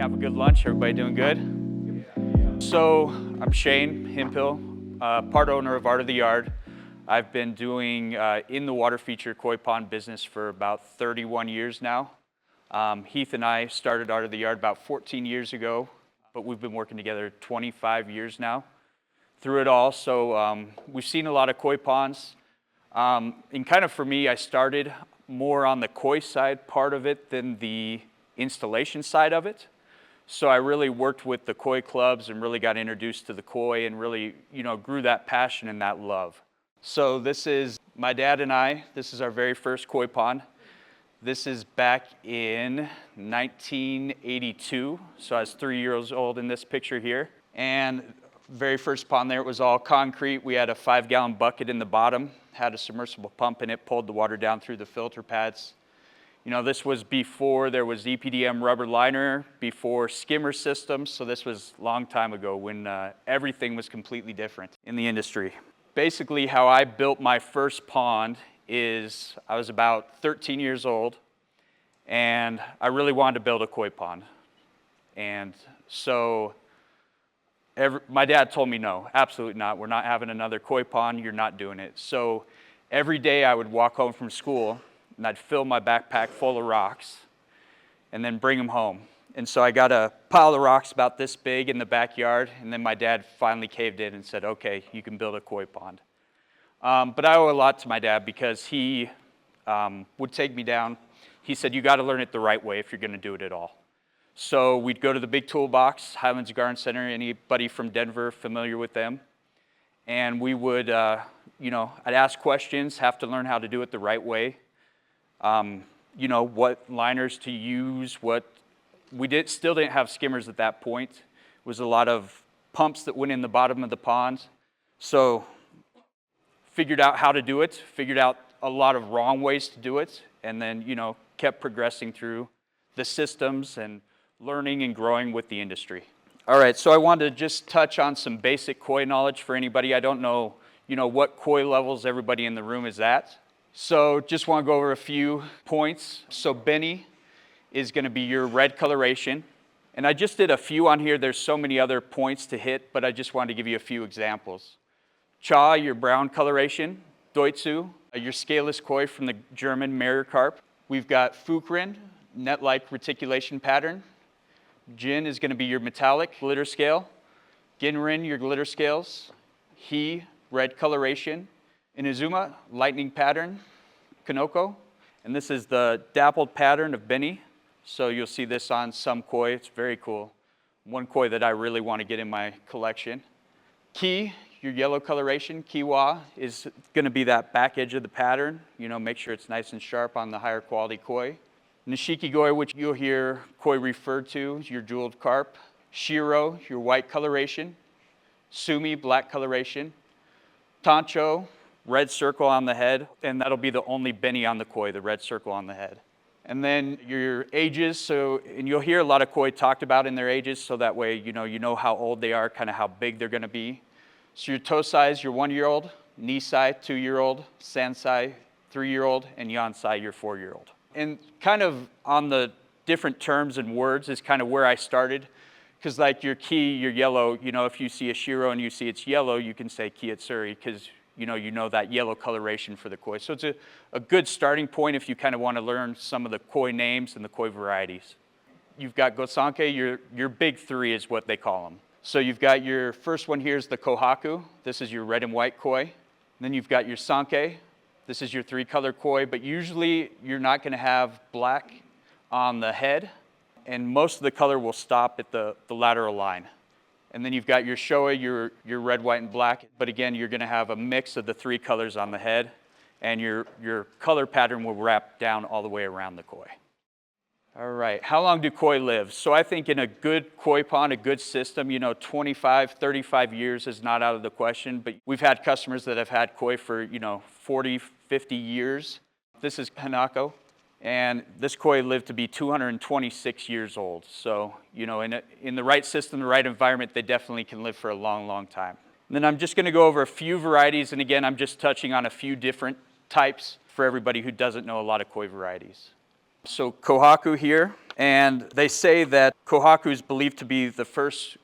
have a good lunch? Everybody doing good? So I'm Shane Hemphill, part owner of Art of the Yard. I've been doing in the water feature koi pond business for about 31 years now. Heath and I started Art of the Yard about 14 years ago, but we've been working together 25 years now through it all. So we've seen a lot of koi ponds. And kind of for me, I started more on the koi side part of it than the installation side of it. So I really worked with the koi clubs and really got introduced to the koi and really, grew that passion and that love. So this is my dad and I. This is our very first koi pond. This is back in 1982. So I was 3 years old in this picture here. And very first pond there, it was all concrete. We had a 5-gallon bucket in the bottom, had a submersible pump in it, pulled the water down through the filter pads. This was before there was EPDM rubber liner, before skimmer systems, so this was a long time ago when everything was completely different in the industry. Basically, how I built my first pond is I was about 13 years old, and I really wanted to build a koi pond. And so my dad told me, no, absolutely not. We're not having another koi pond. You're not doing it. So every day I would walk home from school, and I'd fill my backpack full of rocks and then bring them home. And so I got a pile of rocks about this big in the backyard, and then my dad finally caved in and said, okay, you can build a koi pond. But I owe a lot to my dad because he would take me down. He said, you got to learn it the right way if you're going to do it at all. So we'd go to the big toolbox, Highlands Garden Center, anybody from Denver familiar with them. And we would, I'd ask questions, have to learn how to do it the right way. What liners to use, still didn't have skimmers at that point. It was a lot of pumps that went in the bottom of the pond. So figured out how to do it, figured out a lot of wrong ways to do it, and then, kept progressing through the systems and learning and growing with the industry. All right, so I wanted to just touch on some basic koi knowledge for anybody. I don't know, what koi levels everybody in the room is at. So just want to go over a few points. So Benny is going to be your red coloration. And I just did a few on here. There's so many other points to hit, but I just wanted to give you a few examples. Cha, your brown coloration. Doitsu, your scaleless koi from the German Meyer carp. We've got Fukrin, net-like reticulation pattern. Jin is going to be your metallic glitter scale. Ginrin, your glitter scales. He, red coloration. Inazuma, lightning pattern, Kanoko, and this is the dappled pattern of Benny. So you'll see this on some koi. It's very cool. One koi that I really want to get in my collection. Ki, your yellow coloration, Kiwa, is going to be that back edge of the pattern. Make sure it's nice and sharp on the higher quality koi. Nishiki Goi, which you'll hear koi referred to, your jeweled carp. Shiro, your white coloration. Sumi, black coloration. Tancho, red circle on the head, and that'll be the only Benny on the koi, the red circle on the head. And then your ages, and you'll hear a lot of koi talked about in their ages, so that way you know how old they are, kind of how big they're going to be. So your toe size, your 1-year-old, Nisai, 2-year-old, Sansai, 3-year-old, and Yansai, your 4-year-old. And kind of on the different terms and words is kind of where I started, because like your Ki, your yellow, if you see a Shiro and you see it's yellow, you can say Kiatsuri, because you know that yellow coloration for the koi. So it's a good starting point if you kind of want to learn some of the koi names and the koi varieties. You've got Gosanke, your big three is what they call them. So you've got your first one here is the Kohaku. This is your red and white koi. And then you've got your Sanke. This is your 3-color koi, but usually you're not going to have black on the head, and most of the color will stop at the lateral line. And then you've got your Showa, your red, white, and black. But again, you're going to have a mix of the 3 colors on the head, and your color pattern will wrap down all the way around the koi. All right, how long do koi live? So I think in a good koi pond, a good system, 25, 35 years is not out of the question. But we've had customers that have had koi for, 40, 50 years. This is Hanako. And this koi lived to be 226 years old. So, in the right system, the right environment, they definitely can live for a long, long time. And then I'm just going to go over a few varieties. And again, I'm just touching on a few different types for everybody who doesn't know a lot of koi varieties. So Kohaku here, And they say that kohaku is believed to be the first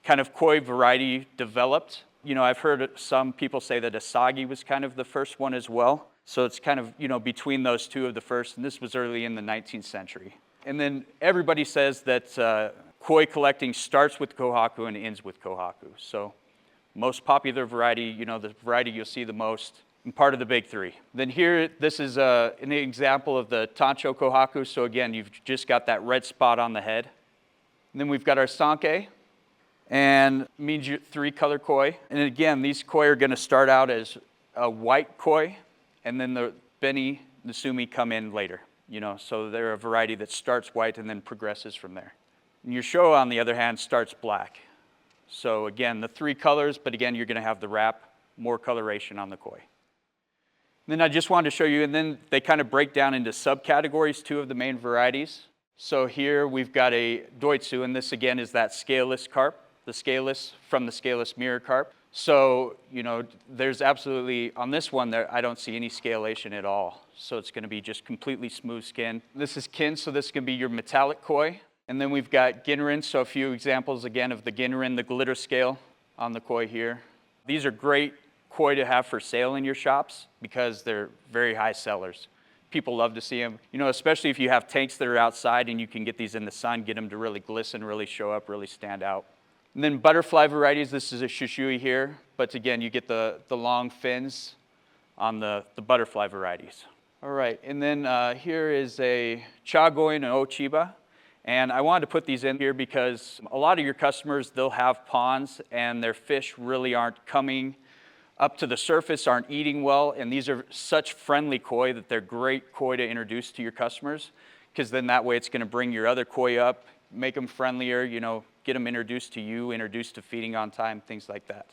kind of koi variety developed. You know, I've heard some people say that asagi was kind of the first one as well. So it's kind of, you know, between those two of the first, and this was early in the 19th century. And then everybody says that koi collecting starts with kohaku and ends with kohaku. So most popular variety, you know, the variety you'll see the most, and part of the big three. Then here, this is an example of the tancho kohaku. So again, you've just got that red spot on the head. And then we've got our sanke, and means three-color koi. And again, these koi are going to start out as a white koi, and then the beni, the sumi come in later. You know, so they're a variety that starts white and then progresses from there. And your sho, on the other hand, starts black. So again, the three colors, but again, you're going to have the wrap, more coloration on the koi. Then I just wanted to show you, and then they kind of break down into subcategories, two of the main varieties. So here we've got a doitsu, and this again is that scaleless carp, the scaleless from the scaleless mirror carp. So, you know, there's absolutely, on this one, I don't see any scalation at all. So it's going to be just completely smooth skin. This is kin, so this can be your metallic koi. And then we've got ginrin, so a few examples again of the ginrin, the glitter scale on the koi here. These are great koi to have for sale in your shops because they're very high sellers. People love to see them, you know, especially if you have tanks that are outside and you can get these in the sun, get them to really glisten, really show up, really stand out. And then butterfly varieties, this is a shishui here, but again, you get the long fins on the butterfly varieties. All right, and then here is a chagoin and ochiba. And I wanted to put these in here because a lot of your customers, they'll have ponds and their fish really aren't coming up to the surface, aren't eating well, and these are such friendly koi that they're great koi to introduce to your customers, because then that way it's going to bring your other koi up, make them friendlier, you know, get them introduced to you, introduced to feeding on time, things like that.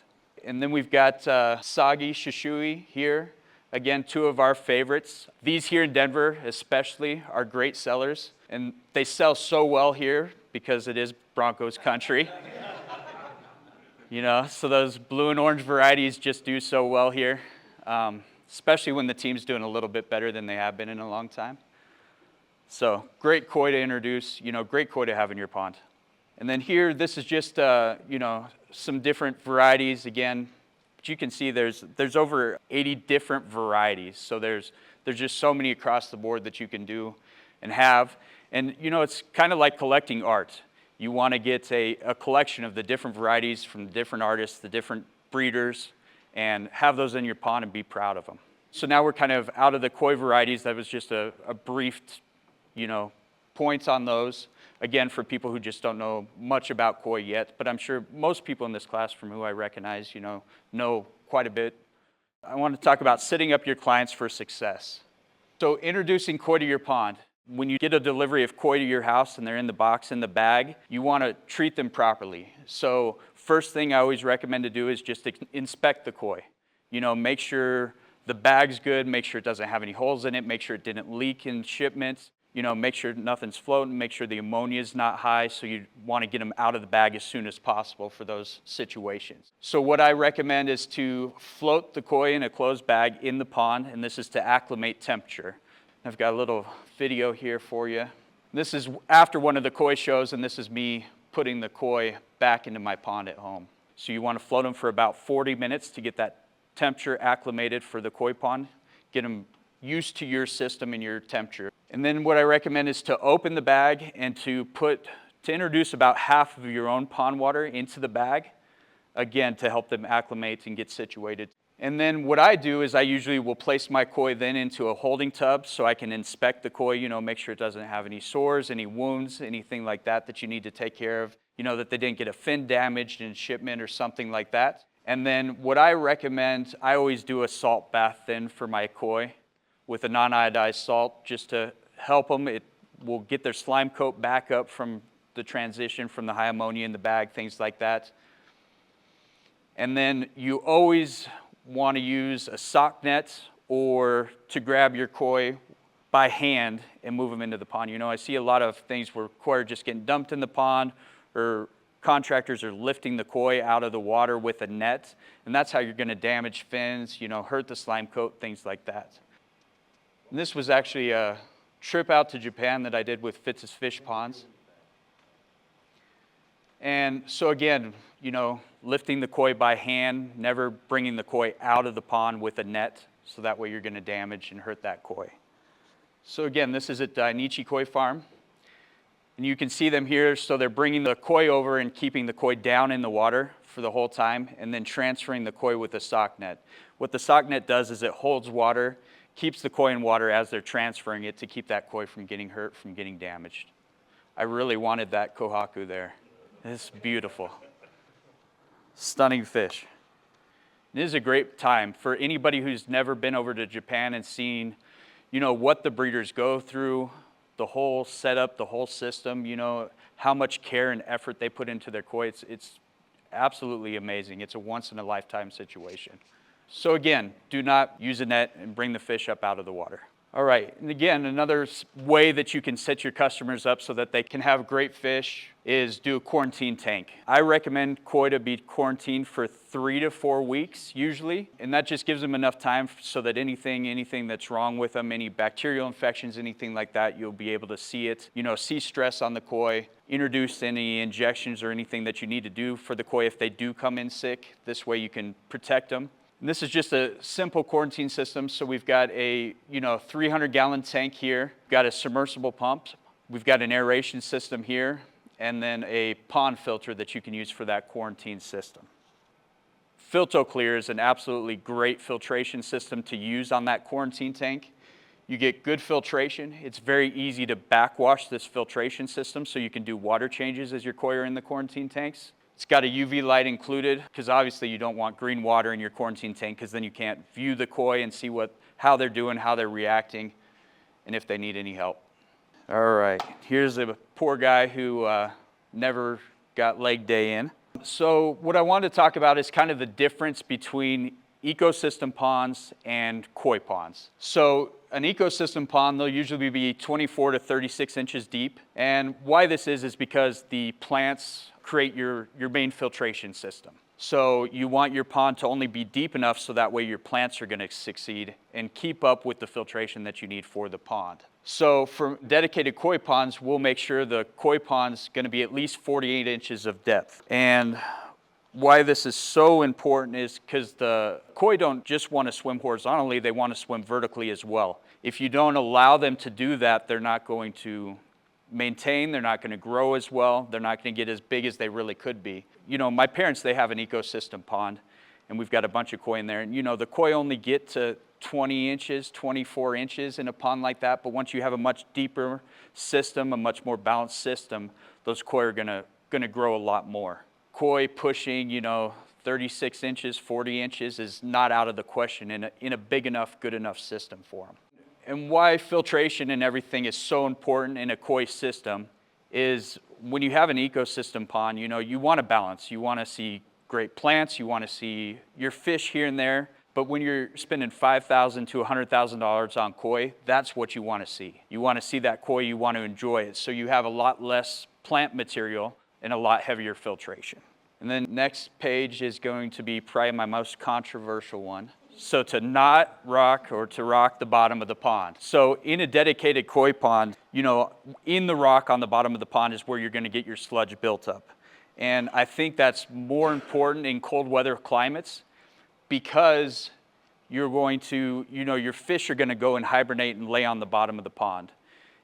And then we've got sagi shishui here. Again, two of our favorites. These here in Denver especially are great sellers, and they sell so well here because it is Broncos country. You know, so those blue and orange varieties just do so well here, especially when the team's doing a little bit better than they have been in a long time. So great koi to introduce, you know, great koi to have in your pond. And then here, this is just, you know, some different varieties. Again, but you can see there's over 80 different varieties. So there's just so many across the board that you can do and have. And, you know, it's kind of like collecting art. You want to get a collection of the different varieties from the different artists, the different breeders, and have those in your pond and be proud of them. So now we're kind of out of the koi varieties. That was just a brief, you know, points on those. Again, for people who just don't know much about koi yet, but I'm sure most people in this class from who I recognize, you know quite a bit. I want to talk about setting up your clients for success. So introducing koi to your pond. When you get a delivery of koi to your house and they're in the box, in the bag, you want to treat them properly. So first thing I always recommend to do is just inspect the koi. You know, make sure the bag's good, make sure it doesn't have any holes in it, make sure it didn't leak in shipments. You know, make sure nothing's floating, make sure the ammonia is not high, so you want to get them out of the bag as soon as possible for those situations. So what I recommend is to float the koi in a closed bag in the pond, and this is to acclimate temperature. I've got a little video here for you. This is after one of the koi shows, and this is me putting the koi back into my pond at home. So you want to float them for about 40 minutes to get that temperature acclimated for the koi pond, get them used to your system and your temperature. And then what I recommend is to open the bag and to introduce about half of your own pond water into the bag, again, to help them acclimate and get situated. And then what I do is I usually will place my koi then into a holding tub so I can inspect the koi, you know, make sure it doesn't have any sores, any wounds, anything like that that you need to take care of, you know, that they didn't get a fin damaged in shipment or something like that. And then what I recommend, I always do a salt bath then for my koi with a non-iodized salt just to help them. It will get their slime coat back up from the transition from the high ammonia in the bag, things like that. And then you always want to use a sock net or to grab your koi by hand and move them into the pond. You know, I see a lot of things where koi are just getting dumped in the pond, or contractors are lifting the koi out of the water with a net, and that's how you're going to damage fins, you know, hurt the slime coat, things like that. And this was actually trip out to Japan that I did with Fitz's Fish Ponds. And so again, lifting the koi by hand, never bringing the koi out of the pond with a net, so that way you're going to damage and hurt that koi. So again, this is at Dainichi Koi Farm. And you can see them here, so they're bringing the koi over and keeping the koi down in the water for the whole time, and then transferring the koi with a sock net. What the sock net does is it holds water, keeps the koi in water as they're transferring it to keep that koi from getting hurt, from getting damaged. I really wanted that kohaku there. It's beautiful. Stunning fish. It is a great time for anybody who's never been over to Japan and seen, what the breeders go through, the whole setup, the whole system, how much care and effort they put into their koi. It's absolutely amazing. It's a once-in-a-lifetime situation. So again, do not use a net and bring the fish up out of the water. All right, and again, another way that you can set your customers up so that they can have great fish is do a quarantine tank. I recommend koi to be quarantined for 3 to 4 weeks usually, and that just gives them enough time so that anything that's wrong with them, any bacterial infections, anything like that, you'll be able to see it, see stress on the koi, introduce any injections or anything that you need to do for the koi if they do come in sick. This way you can protect them. And this is just a simple quarantine system. So we've got a 300-gallon tank here. We've got a submersible pump. We've got an aeration system here, and then a pond filter that you can use for that quarantine system. FiltoClear is an absolutely great filtration system to use on that quarantine tank. You get good filtration. It's very easy to backwash this filtration system, so you can do water changes as your koi are in the quarantine tanks. It's got a UV light included, because obviously you don't want green water in your quarantine tank, because then you can't view the koi and see how they're doing, how they're reacting, and if they need any help. All right, here's a poor guy who never got leg day in. So what I wanted to talk about is kind of the difference between ecosystem ponds and koi ponds. So an ecosystem pond, they'll usually be 24 to 36 inches deep. And why this is because the plants create your main filtration system. So you want your pond to only be deep enough so that way your plants are going to succeed and keep up with the filtration that you need for the pond. So for dedicated koi ponds, we'll make sure the koi pond's going to be at least 48 inches of depth. And why this is so important is because the koi don't just want to swim horizontally, they want to swim vertically as well. If you don't allow them to do that, they're not going to maintain, they're not going to grow as well, they're not going to get as big as they really could be. My parents, they have an ecosystem pond, and we've got a bunch of koi in there, and the koi only get to 20 inches, 24 inches in a pond like that, but once you have a much deeper system, a much more balanced system, those koi are going to grow a lot more. Koi pushing, 36 inches, 40 inches is not out of the question in a big enough, good enough system for them. And why filtration and everything is so important in a koi system is when you have an ecosystem pond, you want to balance. You want to see great plants, you want to see your fish here and there, but when you're spending $5,000 to $100,000 on koi, that's what you want to see. You want to see that koi, you want to enjoy it, so you have a lot less plant material and a lot heavier filtration. And then next page is going to be probably my most controversial one. So to not rock or to rock the bottom of the pond. So in a dedicated koi pond, in the rock on the bottom of the pond is where you're going to get your sludge built up. And I think that's more important in cold weather climates because you're going to, your fish are going to go and hibernate and lay on the bottom of the pond.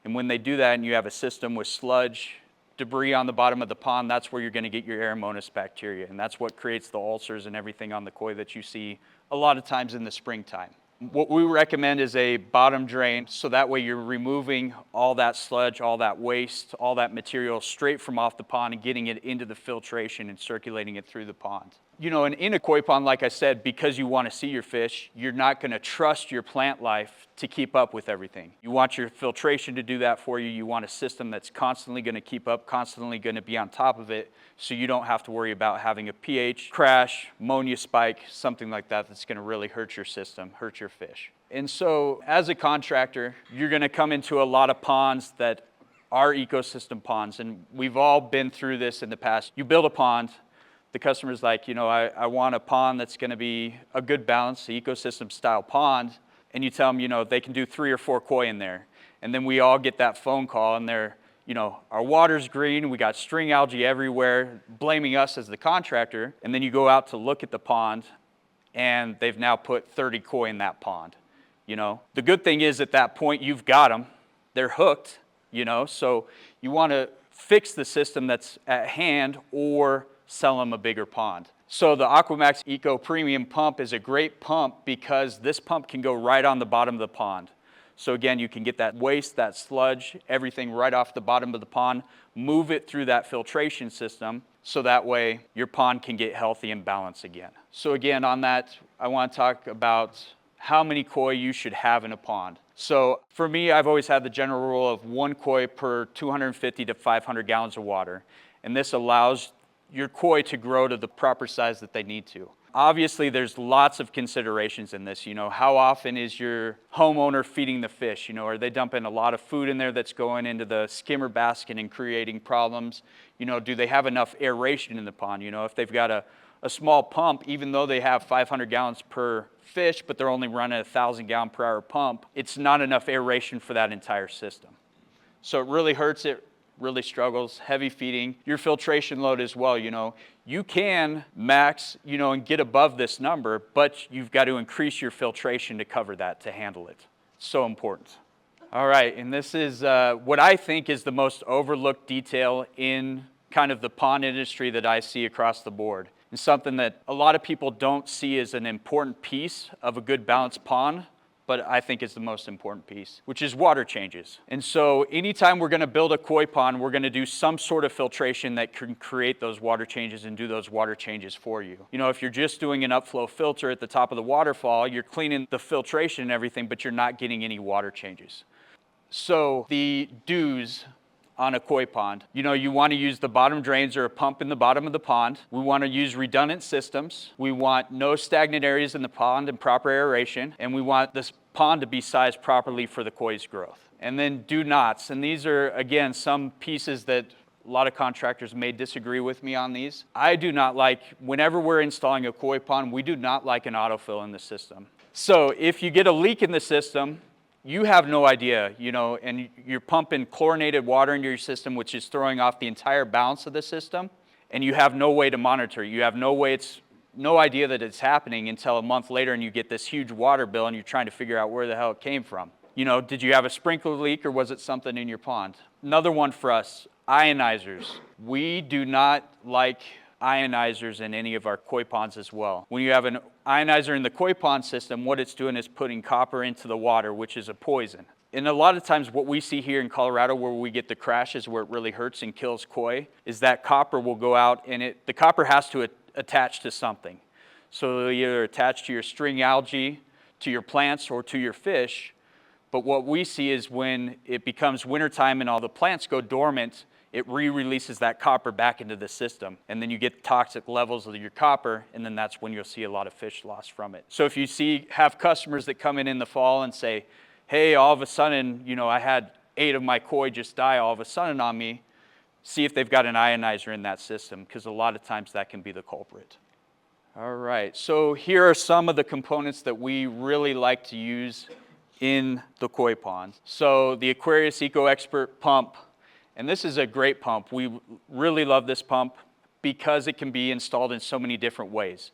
And when they do that and you have a system with sludge, debris on the bottom of the pond, that's where you're going to get your Aeromonas bacteria. And that's what creates the ulcers and everything on the koi that you see a lot of times in the springtime. What we recommend is a bottom drain, so that way you're removing all that sludge, all that waste, all that material straight from off the pond and getting it into the filtration and circulating it through the pond. And in a koi pond, like I said, because you want to see your fish, you're not going to trust your plant life to keep up with everything. You want your filtration to do that for you. You want a system that's constantly going to keep up, constantly going to be on top of it, so you don't have to worry about having a pH crash, ammonia spike, something like that that's going to really hurt your system, hurt your fish. And so as a contractor, you're going to come into a lot of ponds that are ecosystem ponds, and we've all been through this in the past. You build a pond, the customer's like, I want a pond that's going to be a good balance, ecosystem style pond, and you tell them, they can do 3 or 4 koi in there. And then we all get that phone call and they're, our water's green, we got string algae everywhere, blaming us as the contractor. And then you go out to look at the pond and they've now put 30 koi in that pond. The good thing is at that point you've got them, they're hooked, so you want to fix the system that's at hand or sell them a bigger pond. So the Aquamax Eco Premium pump is a great pump because this pump can go right on the bottom of the pond. So again, you can get that waste, that sludge, everything right off the bottom of the pond, move it through that filtration system, so that way your pond can get healthy and balanced again. So again, on that, I want to talk about how many koi you should have in a pond. So for me, I've always had the general rule of 1 koi per 250 to 500 gallons of water. And this allows your koi to grow to the proper size that they need to. Obviously, there's lots of considerations in this. How often is your homeowner feeding the fish? Are they dumping a lot of food in there that's going into the skimmer basket and creating problems? Do they have enough aeration in the pond? If they've got a small pump, even though they have 500 gallons per fish, but they're only running a 1,000 gallon per hour pump, it's not enough aeration for that entire system. So it really hurts, it really struggles, heavy feeding, your filtration load as well. You can max, and get above this number, but you've got to increase your filtration to cover that, to handle it. It's so important. All right, and this is what I think is the most overlooked detail in kind of the pond industry that I see across the board. And something that a lot of people don't see as an important piece of a good balanced pond, but I think is the most important piece, which is water changes. And so anytime we're gonna build a koi pond, we're gonna do some sort of filtration that can create those water changes and do those water changes for you. If you're just doing an upflow filter at the top of the waterfall, you're cleaning the filtration and everything, but you're not getting any water changes. So the do's on a koi pond. You want to use the bottom drains or a pump in the bottom of the pond. We want to use redundant systems. We want no stagnant areas in the pond and proper aeration. And we want this pond to be sized properly for the koi's growth. And then do nots. And these are, again, some pieces that a lot of contractors may disagree with me on these. I do not like, whenever we're installing a koi pond, we do not like an autofill in the system. So if you get a leak in the system, you have no idea, and you're pumping chlorinated water into your system, which is throwing off the entire balance of the system, and you have no way to monitor. You have no idea that it's happening until a month later, and you get this huge water bill, and you're trying to figure out where the hell it came from. Did you have a sprinkler leak, or was it something in your pond? Another one for us, ionizers. We do not like ionizers in any of our koi ponds as well. When you have an ionizer in the koi pond system, what it's doing is putting copper into the water, which is a poison. And a lot of times what we see here in Colorado where we get the crashes where it really hurts and kills koi is that copper will go out and the copper has to attach to something. So it'll either attach to your string algae, to your plants, or to your fish. But what we see is when it becomes wintertime and all the plants go dormant, it re-releases that copper back into the system. And then you get toxic levels of your copper, and then that's when you'll see a lot of fish loss from it. So if you have customers that come in the fall and say, hey, all of a sudden, I had 8 of my koi just die all of a sudden on me, see if they've got an ionizer in that system, because a lot of times that can be the culprit. All right, so here are some of the components that we really like to use in the koi pond. So the Aquarius Eco Expert pump. And this is a great pump. We really love this pump because it can be installed in so many different ways.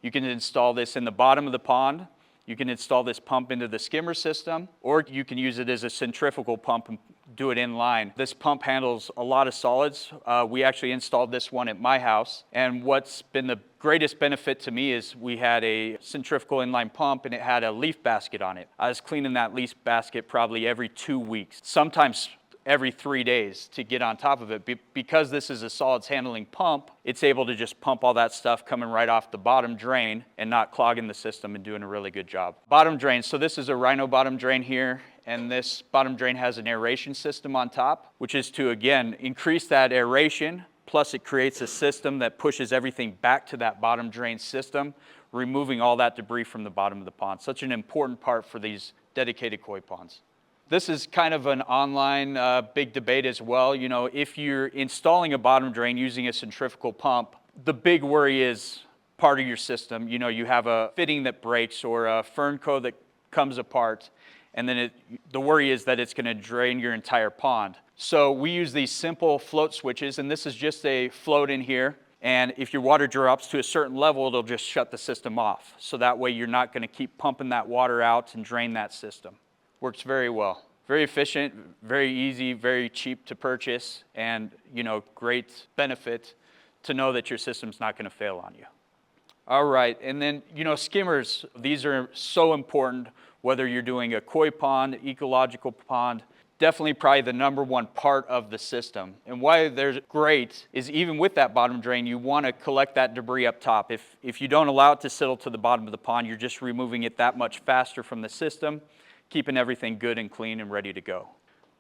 You can install this in the bottom of the pond. You can install this pump into the skimmer system, or you can use it as a centrifugal pump and do it in line. This pump handles a lot of solids. We actually installed this one at my house. And what's been the greatest benefit to me is we had a centrifugal inline pump and it had a leaf basket on it. I was cleaning that leaf basket probably every 2 weeks, sometimes every 3 days to get on top of it. Because this is a solids handling pump, it's able to just pump all that stuff coming right off the bottom drain and not clogging the system and doing a really good job. Bottom drain, so this is a rhino bottom drain here, and this bottom drain has an aeration system on top, which is to, again, increase that aeration, plus it creates a system that pushes everything back to that bottom drain system, removing all that debris from the bottom of the pond. Such an important part for these dedicated koi ponds. This is kind of an online big debate as well. If you're installing a bottom drain using a centrifugal pump, the big worry is part of your system. You have a fitting that breaks or a fern coat that comes apart. and then the worry is that it's going to drain your entire pond. So we use these simple float switches, and this is just a float in here. And if your water drops to a certain level, it'll just shut the system off. So that way you're not going to keep pumping that water out and drain that system. Works very well. Very efficient, very easy, very cheap to purchase, and great benefit to know that your system's not going to fail on you. All right, and then skimmers, these are so important whether you're doing a koi pond, ecological pond. Definitely probably the number one part of the system. And why they're great is even with that bottom drain, you want to collect that debris up top. If you don't allow it to settle to the bottom of the pond, you're just removing it that much faster from the system, keeping everything good and clean and ready to go.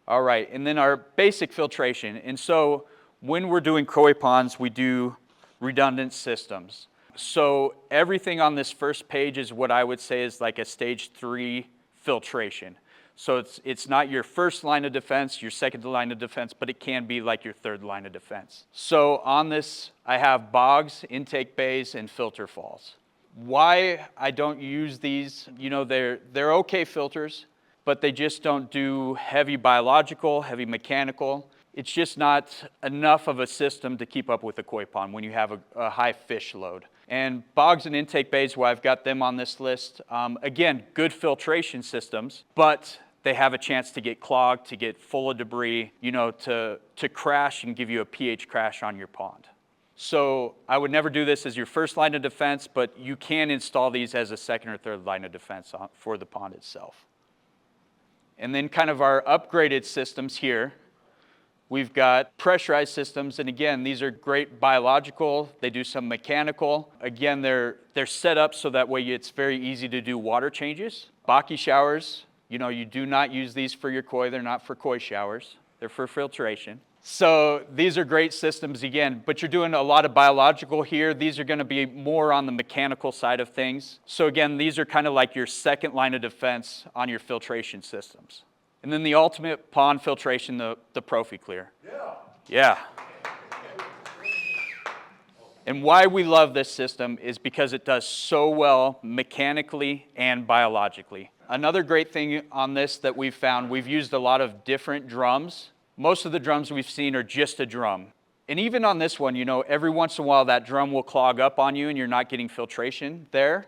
All right, and then our basic filtration. And so when we're doing koi ponds, we do redundant systems. So everything on this first page is what I would say is like a stage 3 filtration. So it's not your first line of defense, your second line of defense, but it can be like your third line of defense. So on this, I have bogs, intake bays, and filter falls. Why I don't use these, they're okay filters, but they just don't do heavy biological, heavy mechanical. It's just not enough of a system to keep up with a koi pond when you have a high fish load. And bogs and intake bays, well, I've got them on this list. Again, good filtration systems, but they have a chance to get clogged, to get full of debris, to crash and give you a pH crash on your pond. So I would never do this as your first line of defense, but you can install these as a second or third line of defense for the pond itself. And then kind of our upgraded systems here. We've got pressurized systems, and again, these are great biological. They do some mechanical. Again, they're set up so that way it's very easy to do water changes. Baki showers, you do not use these for your koi. They're not for koi showers. They're for filtration. So these are great systems again, but you're doing a lot of biological here. These are going to be more on the mechanical side of things. So again, these are kind of like your second line of defense on your filtration systems. And then the ultimate pond filtration, the ProfiClear. Yeah. And why we love this system is because it does so well mechanically and biologically. Another great thing on this that we've found, we've used a lot of different drums. Most of the drums we've seen are just a drum. And even on this one, every once in a while that drum will clog up on you and you're not getting filtration there.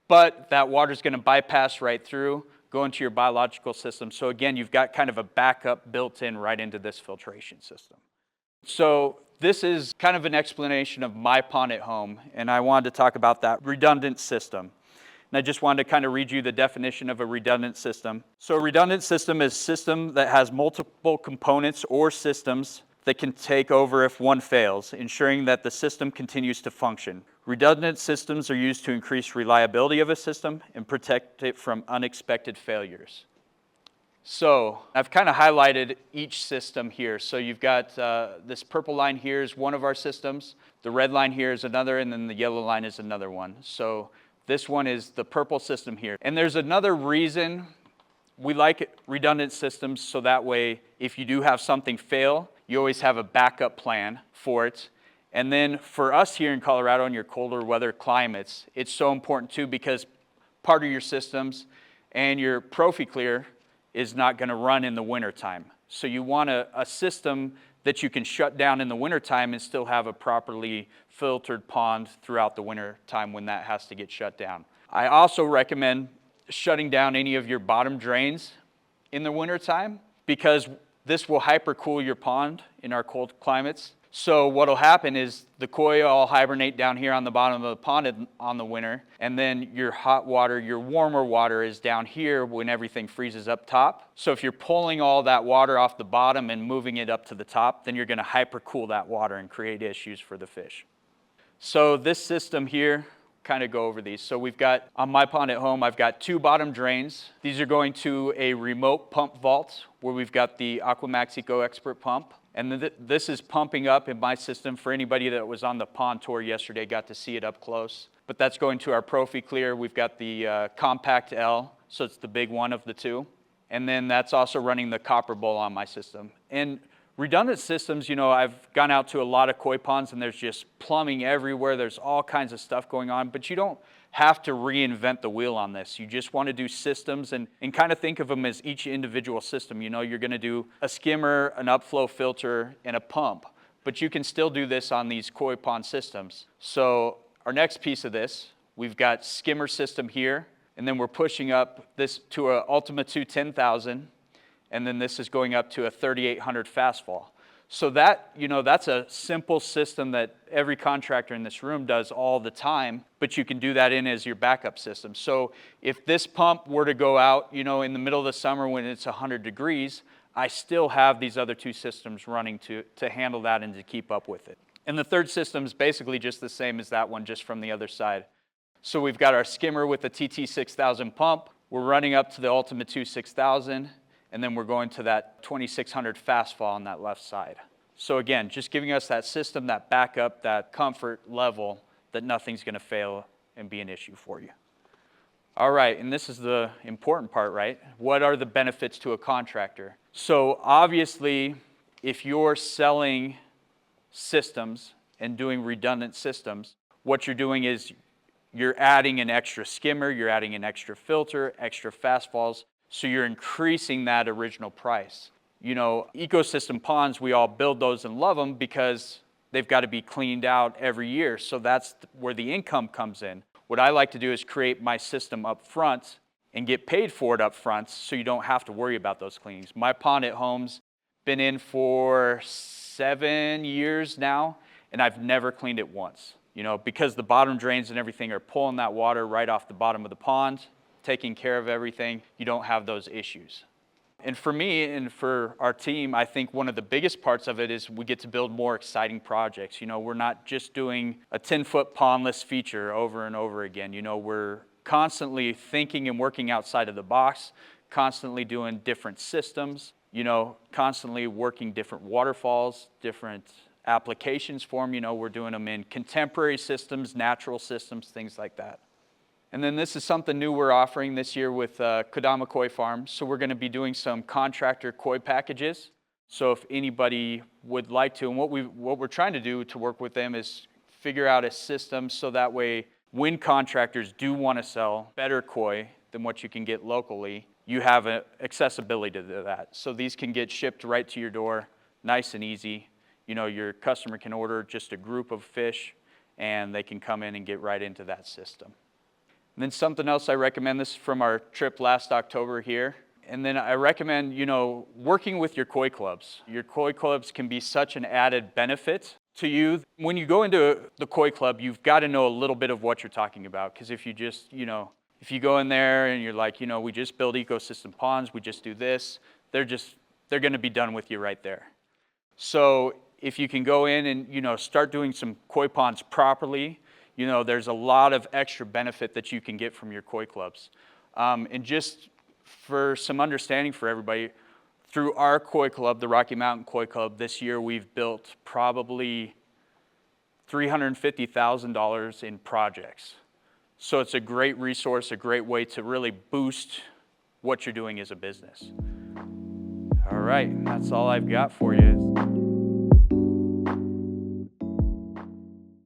But that water's going to bypass right through, go into your biological system. So again, you've got kind of a backup built in right into this filtration system. So this is kind of an explanation of my pond at home, and I wanted to talk about that redundant system. And I just wanted to kind of read you the definition of a redundant system. So a redundant system is a system that has multiple components or systems that can take over if one fails, ensuring that the system continues to function. Redundant systems are used to increase reliability of a system and protect it from unexpected failures. So I've kind of highlighted each system here. So you've got this purple line here is one of our systems, the red line here is another, and then the yellow line is another one. So this one is the purple system here. And there's another reason we like redundant systems, so that way if you do have something fail, you always have a backup plan for it. And then for us here in Colorado in your colder weather climates, it's so important too because part of your systems and your ProfiClear is not going to run in the wintertime. So you want a system that you can shut down in the wintertime and still have a properly filtered pond throughout the wintertime when that has to get shut down. I also recommend shutting down any of your bottom drains in the wintertime because this will hypercool your pond in our cold climates. So what will happen is the koi all hibernate down here on the bottom of the pond on the winter, and then your hot water, your warmer water is down here when everything freezes up top. So if you're pulling all that water off the bottom and moving it up to the top, then you're going to hypercool that water and create issues for the fish. So this system here, kind of go over these. So we've got, on my pond at home, I've got 2 bottom drains. These are going to a remote pump vault where we've got the Aquamax Eco Expert pump. And this is pumping up in my system. For anybody that was on the pond tour yesterday, got to see it up close. But that's going to our ProfiClear. We've got the Compact L, so it's the big one of the 2. And then that's also running the copper bowl on my system. And redundant systems, I've gone out to a lot of koi ponds and there's just plumbing everywhere. There's all kinds of stuff going on, but you don't have to reinvent the wheel on this. You just want to do systems and kind of think of them as each individual system. You know, you're going to do a skimmer, an upflow filter, and a pump. But you can still do this on these koi pond systems. So our next piece of this, we've got skimmer system here, and then we're pushing up this to a Ultima 2 10,000, and then this is going up to a 3800 fast fall. So that, you know, that's a simple system that every contractor in this room does all the time, but you can do that in as your backup system. So if this pump were to go out, you know, in the middle of the summer when it's 100 degrees, I still have these other two systems running to handle that and to keep up with it. And the third system is basically just the same as that one, just from the other side. So we've got our skimmer with the TT 6000 pump. We're running up to the Ultima 2 6000. And then we're going to that 2600 fast fall on that left side. So again, just giving us that system, that backup, that comfort level that nothing's going to fail and be an issue for you. All right, and this is the important part, right? What are the benefits to a contractor? So obviously, if you're selling systems and doing redundant systems, what you're doing is you're adding an extra skimmer, you're adding an extra filter, extra fast falls. So you're increasing that original price. You know, ecosystem ponds, we all build those and love them because they've got to be cleaned out every year. So that's where the income comes in. What I like to do is create my system up front and get paid for it up front so you don't have to worry about those cleanings. My pond at home's been in for 7 years now, and I've never cleaned it once. You know, because the bottom drains and everything are pulling that water right off the bottom of the pond, taking care of everything, you don't have those issues. And for me and for our team, I think one of the biggest parts of it is we get to build more exciting projects. You know, we're not just doing a 10-foot pondless feature over and over again. You know, we're constantly thinking and working outside of the box, constantly doing different systems, you know, constantly working different waterfalls, different applications for them. You know, we're doing them in contemporary systems, natural systems, things like that. And then this is something new we're offering this year with Kodama Koi Farm. So we're going to be doing some contractor koi packages. So if anybody would like to, and what we're trying to do to work with them is figure out a system so that way when contractors do want to sell better koi than what you can get locally, you have accessibility to that. So these can get shipped right to your door, nice and easy. You know, your customer can order just a group of fish and they can come in and get right into that system. And then something else I recommend, this is from our trip last October here. And then I recommend, you know, working with your koi clubs. Your koi clubs can be such an added benefit to you. When you go into the koi club, you've got to know a little bit of what you're talking about. Because if you just, you know, if you go in there and you're like, you know, we just build ecosystem ponds, we just do this, they're going to be done with you right there. So if you can go in and, you know, start doing some koi ponds properly, you know, there's a lot of extra benefit that you can get from your koi clubs. And just for some understanding for everybody, through our koi club, the Rocky Mountain Koi Club, this year we've built probably $350,000 in projects. So it's a great resource, a great way to really boost what you're doing as a business. All right, that's all I've got for you.